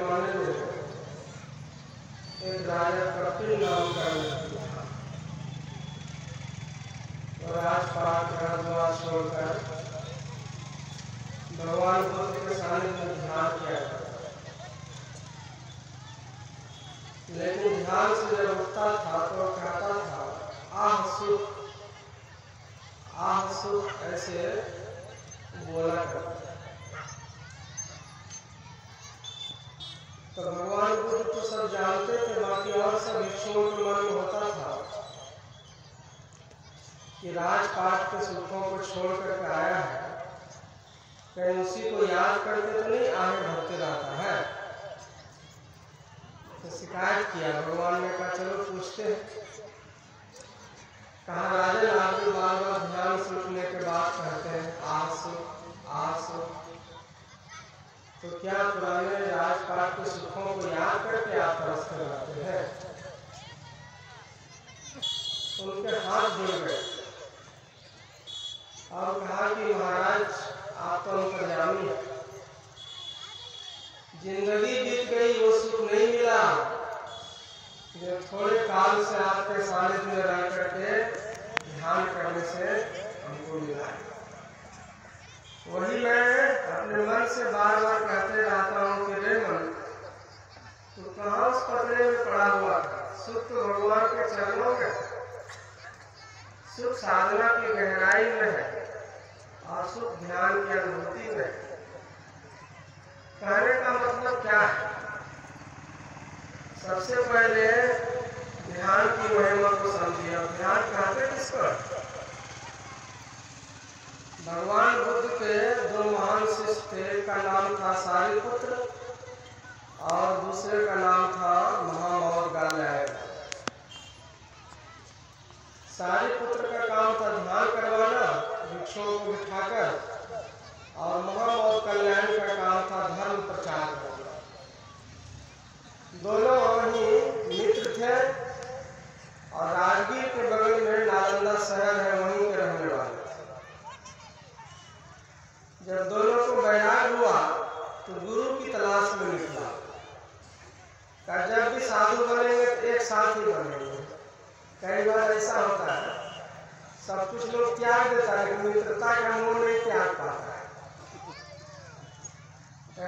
जमाने में एक राजा कपिल नाम का व्यक्ति था। वो राजपाट घर द्वार छोड़कर भगवान बुद्ध के सानिध्य में ध्यान किया करता था। लेकिन ध्यान से जब उठता था तो कहता था आह सुख ऐसे बोला करता था। तो भगवान बुद्ध तो सब जानते थे, बाकी और सब भिक्षुओं के मन में होता था कि राजपाट के सुखों को छोड़ करके आया है, कहीं उसी को याद करके तो नहीं आगे भरते रहता है। तो शिकायत किया, भगवान ने कहा चलो पूछते हैं। कहा राजन आप भी बार बार ध्यान से उठने के बाद कहते हैं आसु। तो क्या पुराने राजपाट के सुखों को याद करके आप तरसते रहते हैं? उनके हाथ जुड़ गए और कहा कि महाराज आप तो अंतर्यामी हैं, जिंदगी बीत गई वो सुख नहीं मिला जो थोड़े काल से आपके सानिध्य में रह करके ध्यान करने से हमको मिला। वही मैं अपने मन से बार बार कहते रहता हूँ कि रे मन, तू कहाँ उस पतले में पड़ा हुआ था? सुख तो भगवान के चरणों में, सुख साधना की गहराई में है और सुख ध्यान की अनुभूति में। कहने का मतलब क्या है? सबसे पहले ध्यान की महिमा को समझिए। और ध्यान कहते किसको? भगवान बुद्ध के दो महान शिष्य थे, एक का नाम था सारिपुत्र और दूसरे का नाम था महामौर गालय। सारिपुत्र का काम था ध्यान करवाना भिक्षुओं को बिठाकर, और महामौर कल्याण का काम था धर्म प्रचार करना। दोनों ही मित्र थे और राजगीर के बगल में नालंदा शहर है, वहीं के रहने वाले। जब दोनों को वैराग हुआ तो गुरु की तलाश में निकला। कहा जब भी साधु बनेंगे तो एक साथ ही बनेंगे। कई बार ऐसा होता है, सब कुछ लोग त्याग देता है लेकिन मित्रता का मोह नहीं त्याग पाता है।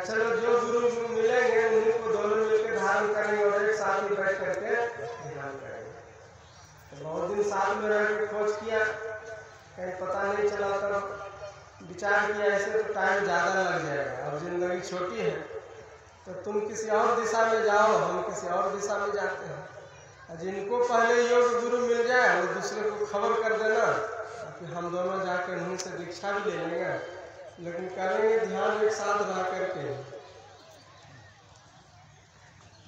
चलो जो गुरु मिलेंगे उन्हीं को दोनों मिलकर धारण करेंगे और एक साथ ही बैठ करके ध्यान करेंगे। तो बहुत दिन साथ में रह के खोज किया, कहीं पता नहीं चला, तब विचार किया ऐसे तो टाइम ज़्यादा लग जाएगा और जिंदगी छोटी है, तो तुम किसी और दिशा में जाओ, हम किसी और दिशा में जाते हैं। जिनको पहले योग गुरु मिल जाए वो दूसरे को खबर कर देना कि हम दोनों जाकर उन्हीं से दीक्षा भी ले लेंगे, लेकिन करेंगे ध्यान एक साथ रह करके।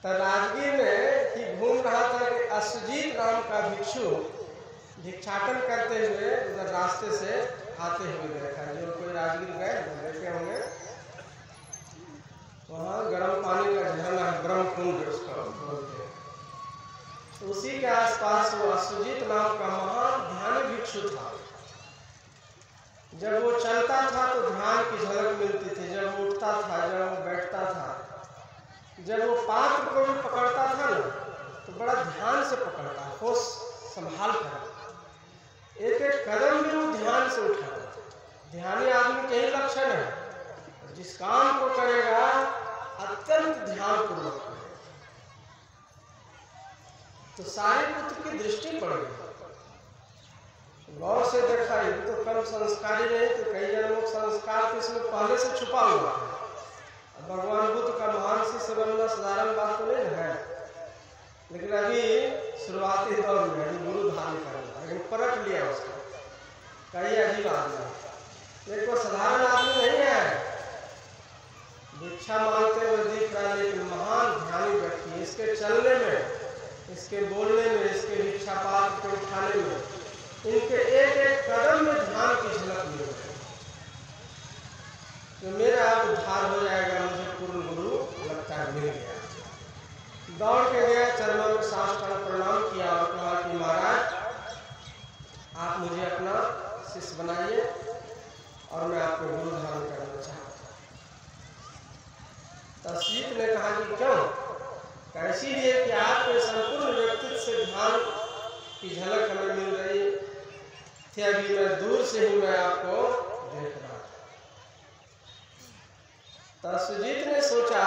तो राजगीर में ही घूम रहा था कि अश्वजीत नाम का भिक्षु भिक्षाटन करते हुए उधर रास्ते से आते हुए देखा। जो कोई राजगीर गए देखे होंगे, वहाँ गर्म पानी का झरना है, ब्रह्म कुंड उसका बोलते हैं। तो उसी के आसपास वो अश्वजीत नाम का महान ध्यानी भिक्षु था। जब वो चलता था तो ध्यान की झलक मिलती थी, जब वो उठता था, जब वो बैठता था, जब वो पात्र को भी पकड़ता था ना तो बड़ा ध्यान से पकड़ता, होश संभाल कर, एक एक कदम भी वो ध्यान से उठाता। ध्यानी आदमी के ही लक्षण है, जिस काम को करेगा अत्यंत ध्यान पूर्वक। तो सारिपुत्र की दृष्टि पड़ गई, गौर से देखा, ये तो कर्म संस्कारी नहीं तो कई जन्मों संस्कार तो इसमें पहले से छुपा हुआ है। भगवान बुद्ध का महान शिष्य बनना साधारण बात तो नहीं है, लेकिन अभी शुरुआती दौर में अभी गुरु धारण करना, लेकिन परख लिया उसको। कई अजीब आदमी, एक तो साधारण आदमी नहीं है, दीक्षा मांगते हुए दिख रहा, लेकिन महान ध्यानी व्यक्ति। इसके चलने में, इसके बोलने में, इसके भिक्षा पात्र के उठाने में, इनके एक एक कदम में ध्यान की झलक मिल रही। तो मेरा उद्धार हो जाएगा, मुझे पूर्ण गुरु लगता है मिल गया। दौड़ के गया, चरणों में साष्टांग प्रणाम किया और कहा कि महाराज आप मुझे अपना शिष्य बनाइए और मैं आपको गुरु धारण करना चाहता हूँ। तब सीत ने कहा कि क्यों? कैसी है कि आपके संपूर्ण व्यक्तित्व से ध्यान की झलक हमें मिल रही थी, अभी मैं दूर से ही मैं आपको देख रहा था। तब सुजीत ने सोचा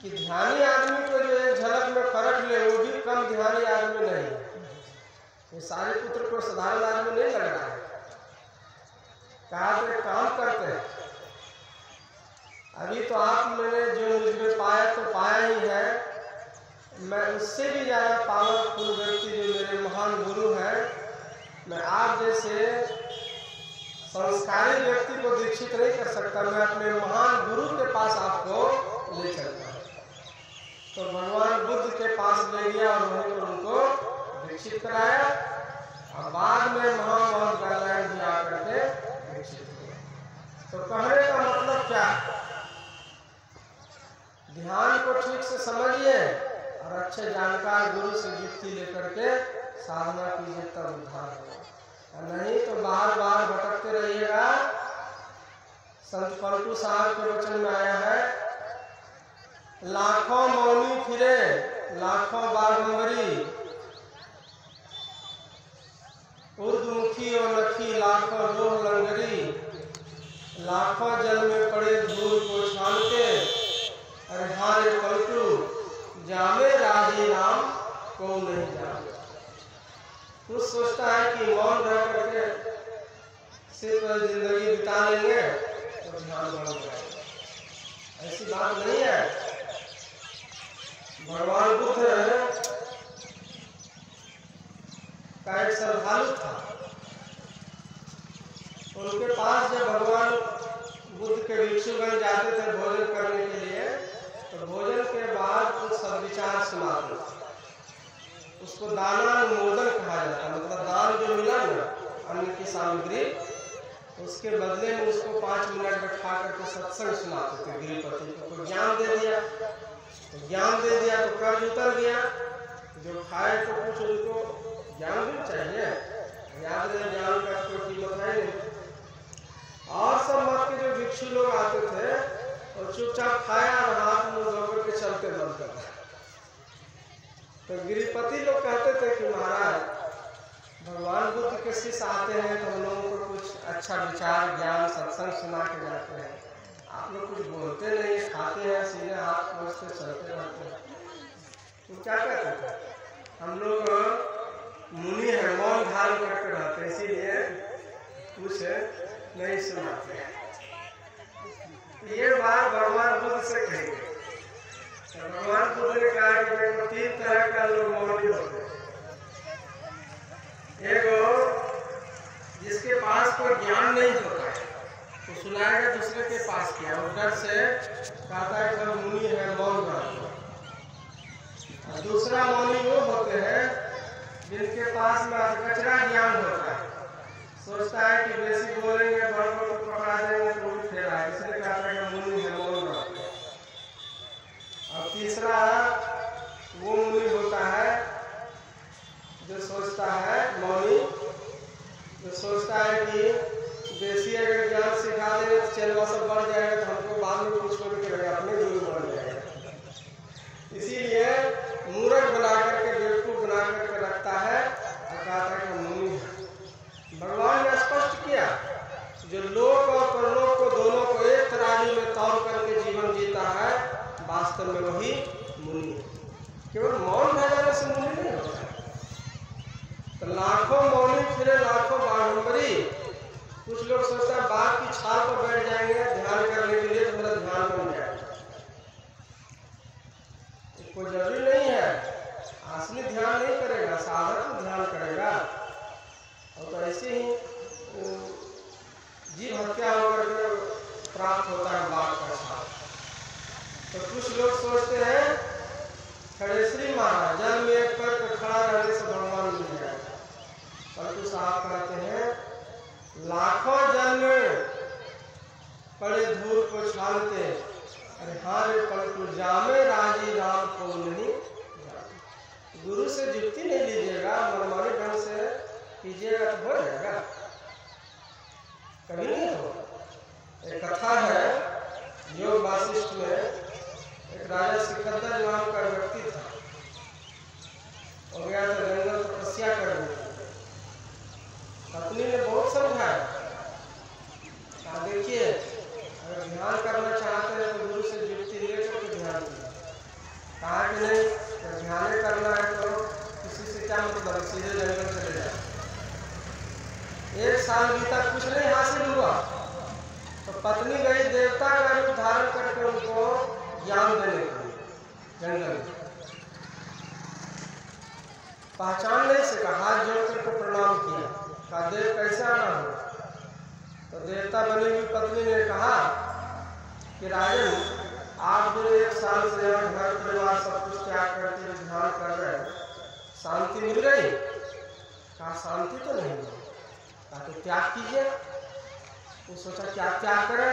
कि ध्यानी आदमी को जो एक झलक में परख ले वो भी कम ध्यानी आदमी नहीं है। ये सारे पुत्र को साधारण आदमी नहीं लग रहा है। कहा तो एक काम करते हैं, अभी तो आप मैंने जो मुझमें पाया तो पाया ही है, मैं उससे भी ज़्यादा पावरफुल व्यक्ति जो मेरे महान गुरु हैं, मैं आप जैसे संस्कारी व्यक्ति को दीक्षित नहीं कर सकता, मैं अपने महान गुरु के पास आपको ले चलता हूँ। तो भगवान बुद्ध के पास ले गया और वहीं पर उनको दीक्षित कराया और बाद में महामहोत गार्लैंड भी आकर के दीक्षित हुए। तो कहने का मतलब क्या? ध्यान को ठीक से समझिए और अच्छे जानकार गुरु से युक्ति लेकर के साधना कीजिए, तब उद्धार होगा। नहीं तो बार बार भटकते रहिएगा। संत पलटू साहब के वचन में आया है, लाखों मौनी फिरे लाखों बागंबरी, उर्दमुखी और नखी लाखों लोह लंगरी, लाखों जल में पड़े धूल को छानते, अरे हारे पलटू जामे राजी राम को नहीं जाने। कुछ सोचता है कि मौन रह करके सिर्फ जिंदगी बिता लेंगे तो ध्यान बढ़ जाएगा, ऐसी बात नहीं है। भगवान बुद्ध का एक श्रद्धालु था, उनके पास जब भगवान बुद्ध के भिक्षुगण जाते थे भोजन करने के लिए, तो भोजन के बाद कुछ सद्विचार सुनाते थे। उसको दानानुमोदन कहा जाता है, मतलब दान जो मिला ना अन्न की सामग्री, उसके बदले में उसको 5 मिनट बैठा करके सत्संग सुनाते थे। गृहपति को ज्ञान दे दिया तो ज्ञान दे दिया तो कर्ज उतर गया, जो खाए तो कुछ उनको ज्ञान भी चाहिए, याद रहे ज्ञान का कोई कीमत है नहीं। और सब मत के जो भिक्षु लोग आते थे और चुपचाप खाया और हाथ मुंह धो करके चलते बंद कर। तो गृहपति लोग कहते थे कि महाराज भगवान बुद्ध के शिष्य आते हैं तो हम लोगों को कुछ अच्छा विचार ज्ञान सत्संग सुना के जाते हैं, आप लोग कुछ बोलते नहीं, खाते हैं सीधे हाथ पहुँचते चलते रहते हैं। तो क्या कहते थे, हम लोग मुनि है, मौन धारण करके रहते हैं, इसीलिए कुछ नहीं सुनाते। ये बात भगवान बुद्ध से कही। भगवान बुद्ध ने कहा कि देखो 3 तरह का लोग मौनी होते हैं। एक जिसके पास कोई ज्ञान नहीं होता है तो सुनाएगा दूसरे के पास किया और डर से कहता है कि मुनि है, मौन रहते। दूसरा मौनी वो होते हैं जिनके पास में कचरा ज्ञान होता है, सोचता है कि बेसी बोलेंगे बड़ को पकड़ा देंगे तो भी फेरा है, इसलिए कहता है कि मुनि है, मौन रहते। और तीसरा वो मुनि होता है जो सोचता है, मौनी जो सोचता है कि बेसी अगर ज्ञान सिखा देंगे तो चेलवा सब बढ़ जाएगा तो हमको बाद में कुछ छोड़ के लगे अपने गुरु बन जाएगा, इसीलिए मूर्ख बना करके बेवकूफ बना करके रखता है और कहता है कि मुनि है। भगवान ने स्पष्ट किया, जो लोक और परलोक को दोनों को एक तराजू में तौल करके जीवन जीता है, वास्तव में वही मुनि है। केवल मौन रह जाने से मुनि नहीं होता है। तो लाखों मौनी फिरे लाखों बागंबरी। कुछ लोग सोचते हैं बाघ की छाल पर बैठ जाएंगे ध्यान करने के लिए तो मेरा ध्यान बन जाएगा, कोई जरूरी नहीं है। असली ध्यान नहीं करेगा, साधक ध्यान करेगा। और तो ऐसे ही जीव हत्या होकर प्राप्त होता है बाघ का छाल। तो कुछ लोग सोचते हैं खड़ेश्वरी महाराज जल में एक पैर खड़ा रहने से भगवान मिल जाएगा, परंतु साहब कहते हैं लाखों जल में पड़े धूल को छानते, अरे हारे परंतु जामे राजी राम को नहीं जाने। गुरु से युक्ति नहीं लीजिएगा, मनमानी ढंग से कीजिएगा तो हो जाएगा, कभी नहीं होगा। एक कथा है योग वासिष्ठ में एक राजा सिकंदर नाम का व्यक्ति था। और गया था जंगल तपस्या करने। पत्नी ने बहुत समझाया, कहा देखिए अगर ध्यान करना चाहते हैं तो गुरु से युक्ति लेकर के ध्यान कीजिए। कहा कि नहीं, अगर ध्यान करना है तो किसी से क्या मतलब, सीधे जंगल चले जाए। 1 साल बीता, कुछ नहीं हासिल हुआ। तो पत्नी गई देवता का रूप धारण करके उनको ज्ञान देने के लिए जंगल में। पहचान नहीं सका, हाथ जोड़ करके प्रणाम किया, कहा देव कैसे आना हो। तो देवता बनी हुई पत्नी ने कहा कि राजन आप जो 1 साल से यहाँ घर परिवार सब कुछ त्याग करके ध्यान कर रहे हैं, शांति मिल गई। कहा शांति तो नहीं मिली। कहा तो त्याग कीजिए। वो सोचा क्या त्याग करें।